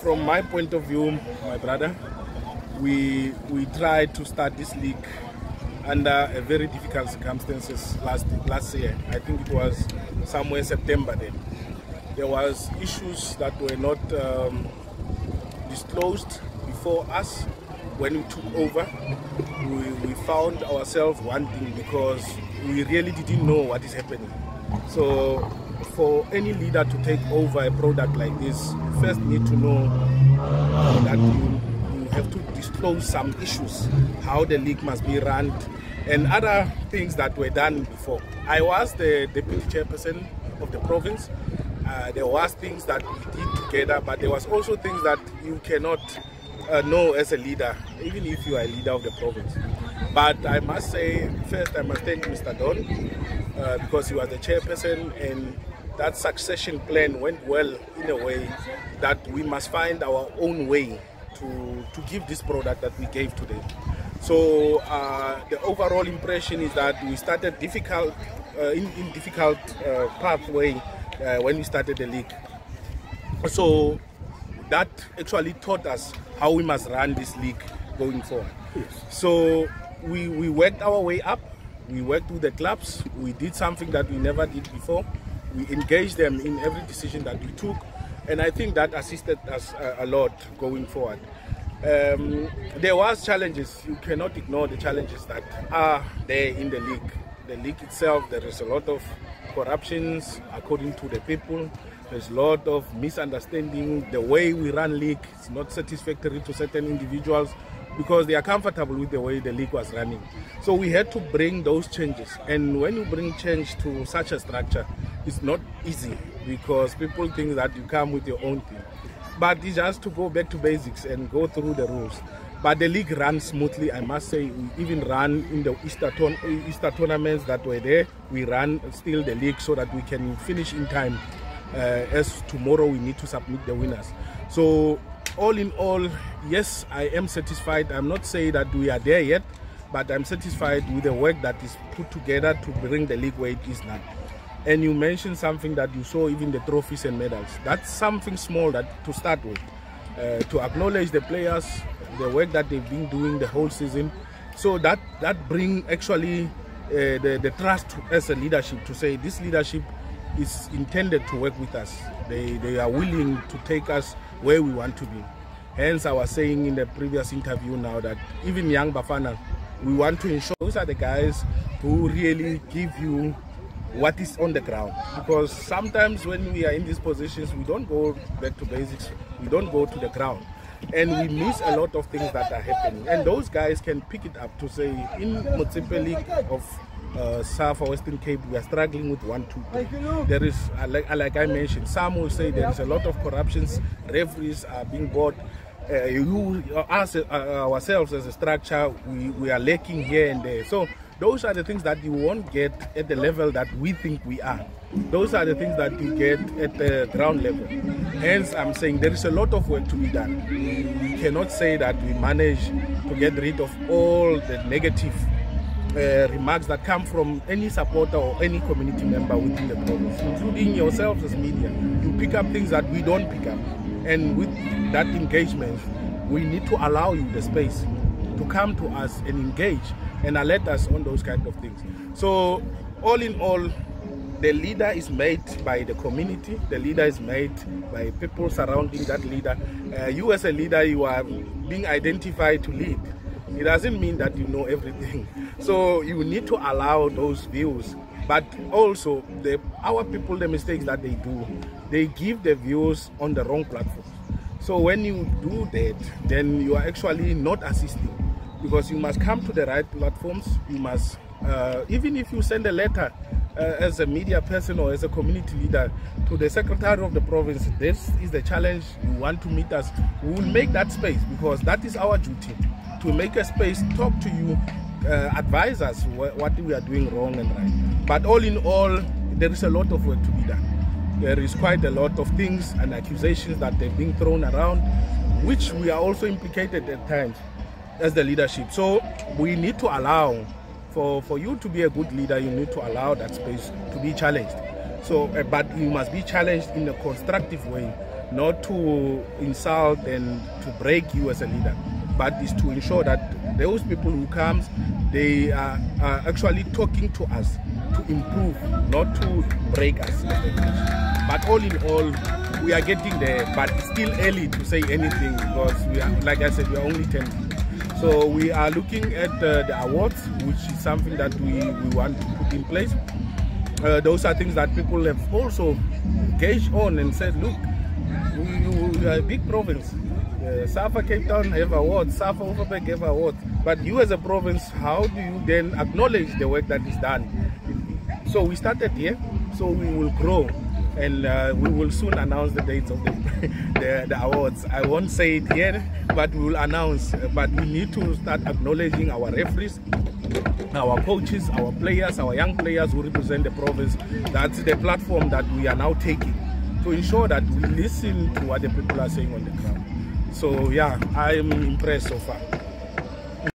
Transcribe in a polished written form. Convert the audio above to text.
from my point of view, my brother, we tried to start this league under a very difficult circumstances last year. I think it was somewhere September then. There was issues that were not disclosed before us. When we took over, we found ourselves wanting because we really didn't know what is happening. So for any leader to take over a product like this, you first need to know that you have to disclose some issues, how the league must be run, and other things that were done before. I was the deputy chairperson of the province. There was things that we did together, but there was also things that you cannot know as a leader, even if you are a leader of the province. But I must say, first I must thank Mr. Don because he was the chairperson, and that succession plan went well in a way that we must find our own way to give this product that we gave today. So the overall impression is that we started difficult pathway when we started the league. So that actually taught us how we must run this league going forward. Yes. So we worked our way up. We worked with the clubs. We did something that we never did before. We engaged them in every decision that we took, and I think that assisted us a lot going forward. There was challenges. You cannot ignore the challenges that are there in the league. The league itself, there is a lot of corruptions according to the people. There's a lot of misunderstanding. The way we run league is not satisfactory to certain individuals because they are comfortable with the way the league was running. So we had to bring those changes. And when you bring change to such a structure, it's not easy because people think that you come with your own thing. But it's just to go back to basics and go through the rules. But the league runs smoothly, I must say. We even ran in the Easter tournaments that were there. We ran still the league so that we can finish in time. As tomorrow we need to submit the winners. So all in all, yes, I am satisfied. I'm not saying that we are there yet, but I'm satisfied with the work that is put together to bring the league where it is now. And you mentioned something that you saw, even the trophies and medals. That's something small that to start with, to acknowledge the players, the work that they've been doing the whole season. So that brings actually the trust as a leadership to say this leadership is intended to work with us. They are willing to take us where we want to be. Hence, I was saying in the previous interview now that even young Bafana, we want to ensure those are the guys who really give you what is on the ground. Because sometimes when we are in these positions, we don't go back to basics, we don't go to the ground. And we miss a lot of things that are happening. And those guys can pick it up to say, in Modipa League of Safa, Western Cape, we are struggling with 1-2. There is, like I mentioned, some will say there is a lot of corruptions, referees are being bought. Ourselves as a structure, we are lacking here and there. So those are the things that you won't get at the level that we think we are. Those are the things that you get at the ground level. Hence, I'm saying there is a lot of work to be done. We cannot say that we manage to get rid of all the negative remarks that come from any supporter or any community member within the province, including yourselves as media. You pick up things that we don't pick up. And with that engagement, we need to allow you the space to come to us and engage and alert us on those kind of things. So all in all, the leader is made by the community. The leader is made by people surrounding that leader. You as a leader, you are being identified to lead. It doesn't mean that you know everything. So you need to allow those views. But also, our people, the mistakes that they do, they give the views on the wrong platform. So when you do that, then you are actually not assisting. Because you must come to the right platforms. You must, even if you send a letter as a media person or as a community leader to the secretary of the province, this is the challenge, you want to meet us, we will make that space because that is our duty, to make a space, talk to you, advise us what we are doing wrong and right. But all in all, there is a lot of work to be done. There is quite a lot of things and accusations that they're being thrown around, which we are also implicated at times as the leadership. So we need to allow, for you to be a good leader, you need to allow that space to be challenged. So, but you must be challenged in a constructive way not to insult and to break you as a leader, but is to ensure that those people who comes, they are actually talking to us to improve, not to break us. But all in all, we are getting there, but it's still early to say anything because we are, like I said, we are only 10. So we are looking at the awards, which is something that we want to put in place. Those are things that people have also engaged on and said, look, we are a big province. Safa, Cape Town have awards, Safa, Overberg have awards. But you as a province, how do you then acknowledge the work that is done? So we started here, so we will grow. And we will soon announce the dates of the awards. I won't say it yet, but we will announce. But we need to start acknowledging our referees, our coaches, our players, our young players who represent the province. That's the platform that we are now taking to ensure that we listen to what the people are saying on the ground. So yeah, I am impressed so far.